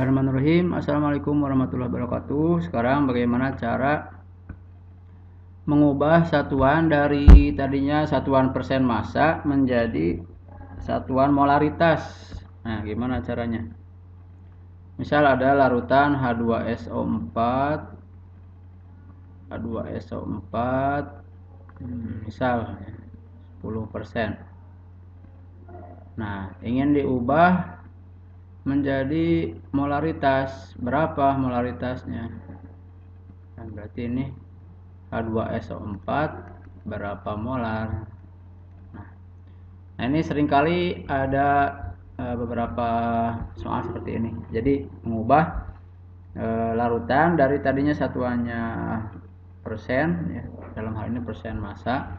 Bismillahirrahmanirrahim. Assalamualaikum warahmatullahi wabarakatuh. Sekarang bagaimana cara mengubah satuan dari tadinya satuan persen massa menjadi satuan molaritas. Nah, gimana caranya? Misal ada larutan H2SO4 misal 10%. Nah, ingin diubah menjadi molaritas. Berapa molaritasnya? Nah, berarti ini H2SO4 berapa molar. Nah, ini seringkali ada beberapa soal seperti ini. Jadi mengubah larutan dari tadinya satuannya persen, ya, dalam hal ini persen massa,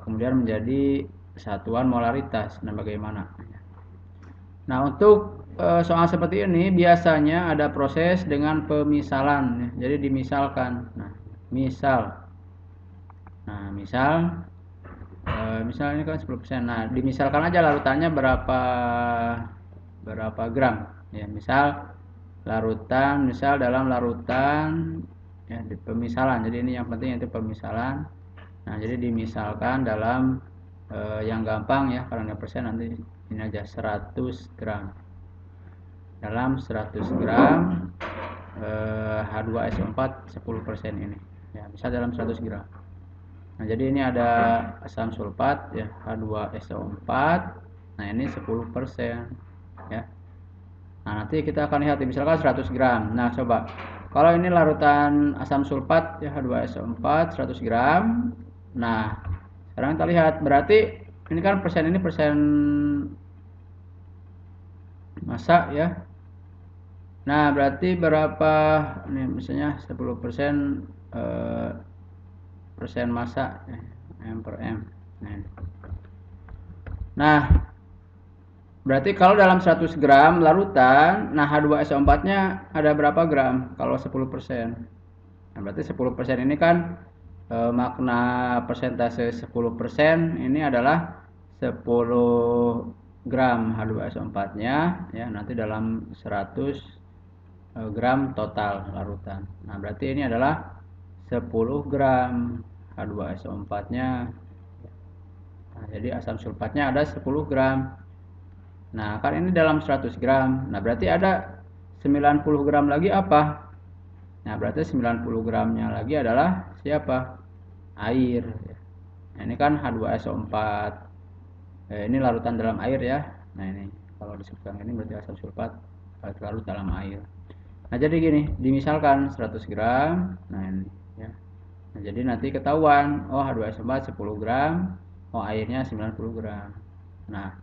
kemudian menjadi satuan molaritas. Nah, bagaimana? Nah, untuk soal seperti ini biasanya ada proses dengan pemisalan, ya. Jadi dimisalkan. Nah, misal ini kan 10%. Nah, dimisalkan aja larutannya berapa gram, ya. Misal dalam larutan, ya, di pemisalan. Jadi ini yang penting itu pemisalan. Nah, jadi dimisalkan dalam yang gampang, ya, karena persen nanti ini aja 100 gram. Dalam 100 gram H2SO4 10% ini, ya, bisa dalam 100 gram. Nah, jadi ini ada asam sulfat, ya, H2SO4. Nah, ini 10%, ya. Nah, nanti kita akan lihat, misalkan 100 gram. Nah, coba kalau ini larutan asam sulfat, ya, H2SO4 100 gram. Nah, sekarang kita lihat, berarti ini kan persen, ini persen massa, ya. Nah, berarti berapa ini, misalnya 10% persen massa, ya, M per M. Nah, berarti kalau dalam 100 gram larutan, nah H2SO4 nya ada berapa gram kalau 10%? Nah, berarti 10% ini kan makna persentase 10% ini adalah 10 gram H2SO4 nya, ya, nanti dalam 100 gram total larutan. Nah, berarti ini adalah 10 gram H2SO4 nya. Nah, jadi asam sulfatnya ada 10 gram. Nah, kan ini dalam 100 gram. Nah, berarti ada 90 gram lagi apa? Nah, berarti 90 gramnya lagi adalah siapa? Air. Nah, ini kan H2SO4. Ini larutan dalam air, ya. Nah, ini kalau disebutkan ini berarti asam sulfat larut dalam air. Nah, jadi gini, dimisalkan 100 gram. Nah, ini, ya. Nah, jadi nanti ketahuan, oh H2SO4 10 gram, oh airnya 90 gram. Nah,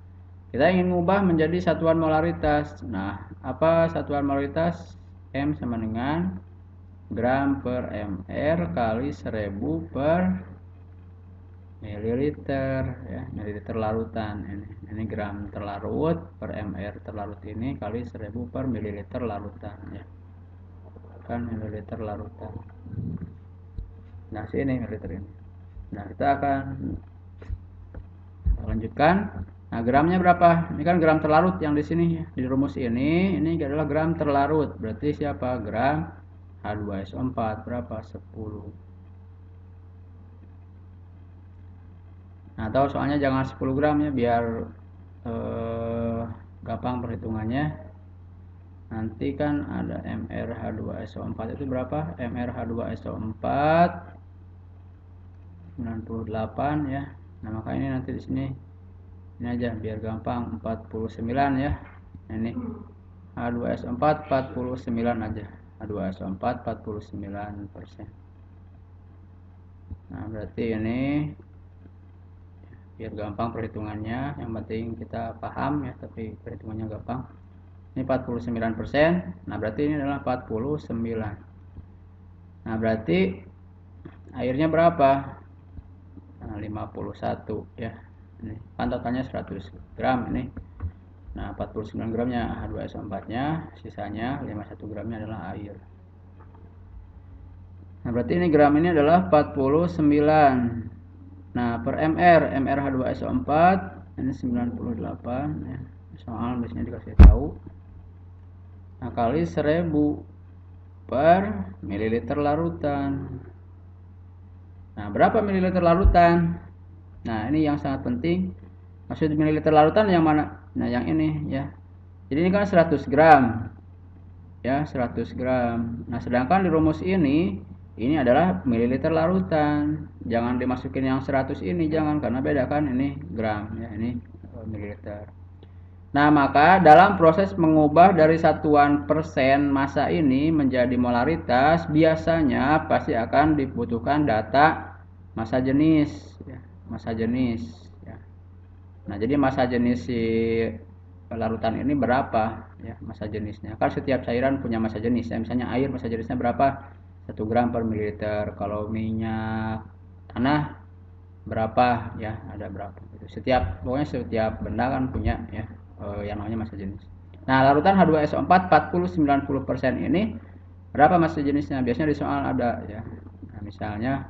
kita ingin mengubah menjadi satuan molaritas. Nah, apa satuan molaritas? M sama dengan gram per mr kali 1000 per mililiter, ya, mililiter larutan. Ini gram terlarut per mr terlarut ini kali 1000 per mililiter larutan, ya, kan mililiter larutan. Nah, sini mililiter ini. Nah, kita akan lanjutkan. Nah, gramnya berapa? Ini kan gram terlarut yang di sini, di rumus ini adalah gram terlarut. Berarti siapa? Gram H2SO4 berapa? 10. Nah, tahu soalnya jangan 10 gram, ya, biar gampang perhitungannya. Nanti kan ada mrH2SO4 itu berapa? mrH2SO4 98, ya. Nah, maka ini nanti di sini ini aja biar gampang 49, ya. Ini H2SO4 49 aja. H2SO4 49%. Nah, berarti ini biar gampang perhitungannya, yang penting kita paham, ya, tapi perhitungannya gampang. Ini 49%. Nah, berarti ini adalah 49. Nah, berarti airnya berapa? Nah, 51, ya. Ini kan totalnya 100 gram ini. Nah, 49 gramnya H2SO4 nya, sisanya 51 gramnya adalah air. Nah, berarti ini gram ini adalah 49. Nah, per mr H2SO4 ini 98, ya. Soal biasanya dikasih tahu. Nah, kali 1000 per mililiter larutan. Nah, berapa mililiter larutan? Nah, ini yang sangat penting. Maksud mililiter larutan yang mana? Nah, yang ini ya. Jadi ini kan 100 gram. Ya, 100 gram. Nah, sedangkan di rumus ini adalah mililiter larutan. Jangan dimasukin yang 100 ini, jangan, karena beda kan, ini gram ya, ini mililiter. Nah, maka dalam proses mengubah dari satuan persen massa ini menjadi molaritas, biasanya pasti akan dibutuhkan data massa jenis ya, massa jenis ya. Nah, jadi massa jenis si larutan ini berapa ya, massa jenisnya. Kan setiap cairan punya massa jenis ya. Misalnya air massa jenisnya berapa? 1 gram per mililiter. Kalau minyak tanah berapa ya, ada berapa gitu. Pokoknya setiap benda kan punya ya yang namanya massa jenis. Nah, larutan H2SO4 40-90% ini berapa massa jenisnya? Biasanya di soal ada ya. Nah, misalnya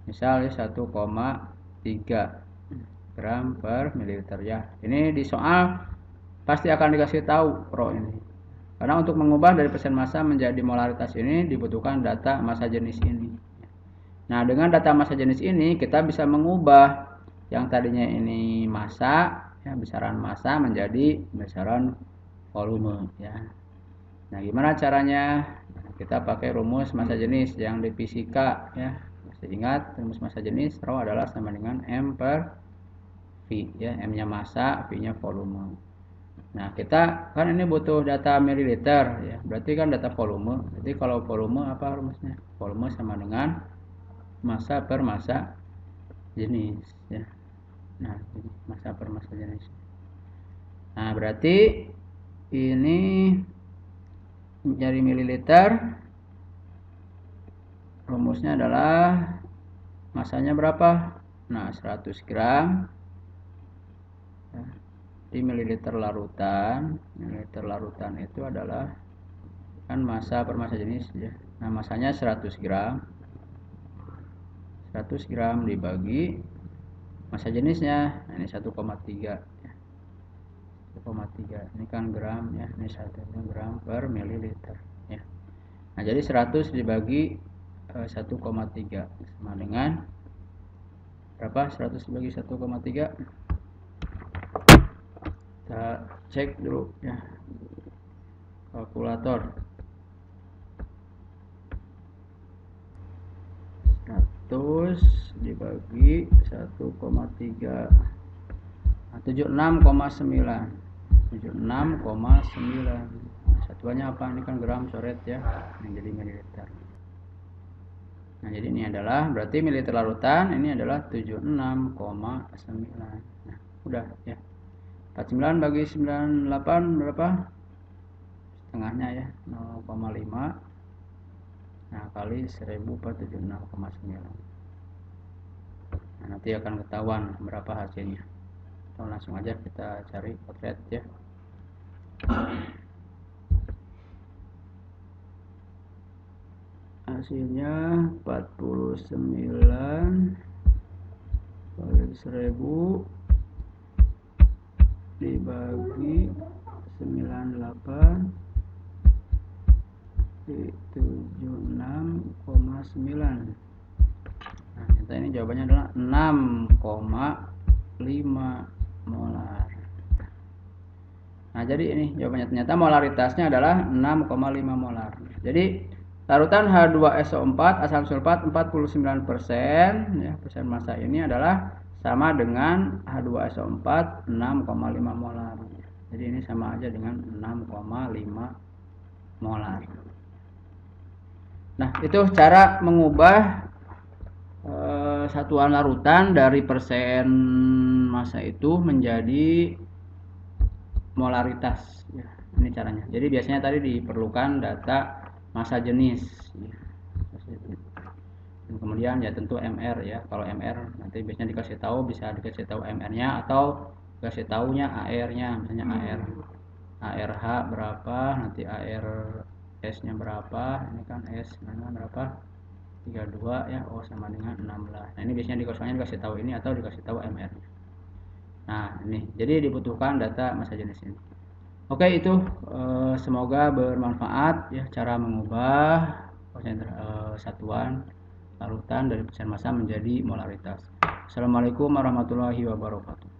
1,3 gram per mililiter ya. Ini di soal pasti akan dikasih tahu Pro ini. Karena untuk mengubah dari persen massa menjadi molaritas ini dibutuhkan data massa jenis ini. Nah, dengan data massa jenis ini kita bisa mengubah yang tadinya ini massa ya, besaran massa menjadi besaran volume ya. Nah, gimana caranya? Nah, kita pakai rumus massa jenis yang di fisika ya. Masih ingat rumus massa jenis rho adalah sama dengan M per V ya, M-nya massa, V-nya volume. Nah, kita kan ini butuh data mililiter ya. Berarti kan data volume. Jadi kalau volume apa rumusnya? Volume sama dengan massa per massa jenis ya. Nah, massa per massa jenis. Nah, berarti ini menjadi mililiter, rumusnya adalah massanya berapa? Nah, 100 gram ya, di mililiter larutan. Mililiter larutan itu adalah kan massa per massa jenis ya. Nah, massanya 100 gram. 100 gram dibagi massa jenisnya, nah ini 1,3 ya. 1,3 ini kan gram ya, ini 1 gram per mililiter ya. Nah, jadi 100 dibagi 1,3 sama dengan berapa? 100 dibagi 1,3, kita cek dulu ya, kalkulator. 100 dibagi 1,3, nah, 76,9. 76,9. Satuannya apa? Ini kan gram coret ya. Ini jadi mililiter. Nah, jadi ini adalah berarti mililiter larutan ini adalah 76,9. Nah, udah ya. 49 bagi 98 berapa? Setengahnya ya, 0,5. Nah, kali 1000 per 76,9. Nah, nanti akan ketahuan berapa hasilnya. Atau langsung aja kita cari potret ya. Hasilnya 49 kali 1000 dibagi 98 di 76,9. Nah, ternyata ini jawabannya adalah 6,5 molar. Nah, jadi ini jawabannya, ternyata molaritasnya adalah 6,5 molar. Jadi larutan H2SO4 asam sulfat 49% ya, persen massa ini adalah sama dengan H2SO4 6,5 molar. Jadi ini sama aja dengan 6,5 molar. Nah, itu cara mengubah satuan larutan dari persen massa itu menjadi molaritas ya. Ini caranya. Jadi biasanya tadi diperlukan data massa jenis ya. Dan kemudian ya tentu MR ya. Kalau MR nanti biasanya dikasih tahu, bisa dikasih tahu MR-nya atau dikasih tahunya AR-nya, misalnya ARH berapa, nanti ARS-nya berapa. Ini kan S mana berapa? 32 ya, O sama dengan 16. Nah, ini biasanya di kosongnya dikasih tahu ini atau dikasih tahu MR-nya. Nah, ini jadi dibutuhkan data massa jenis ini. Oke, itu semoga bermanfaat ya cara mengubah satuan larutan dari persen massa menjadi molaritas. Assalamualaikum warahmatullahi wabarakatuh.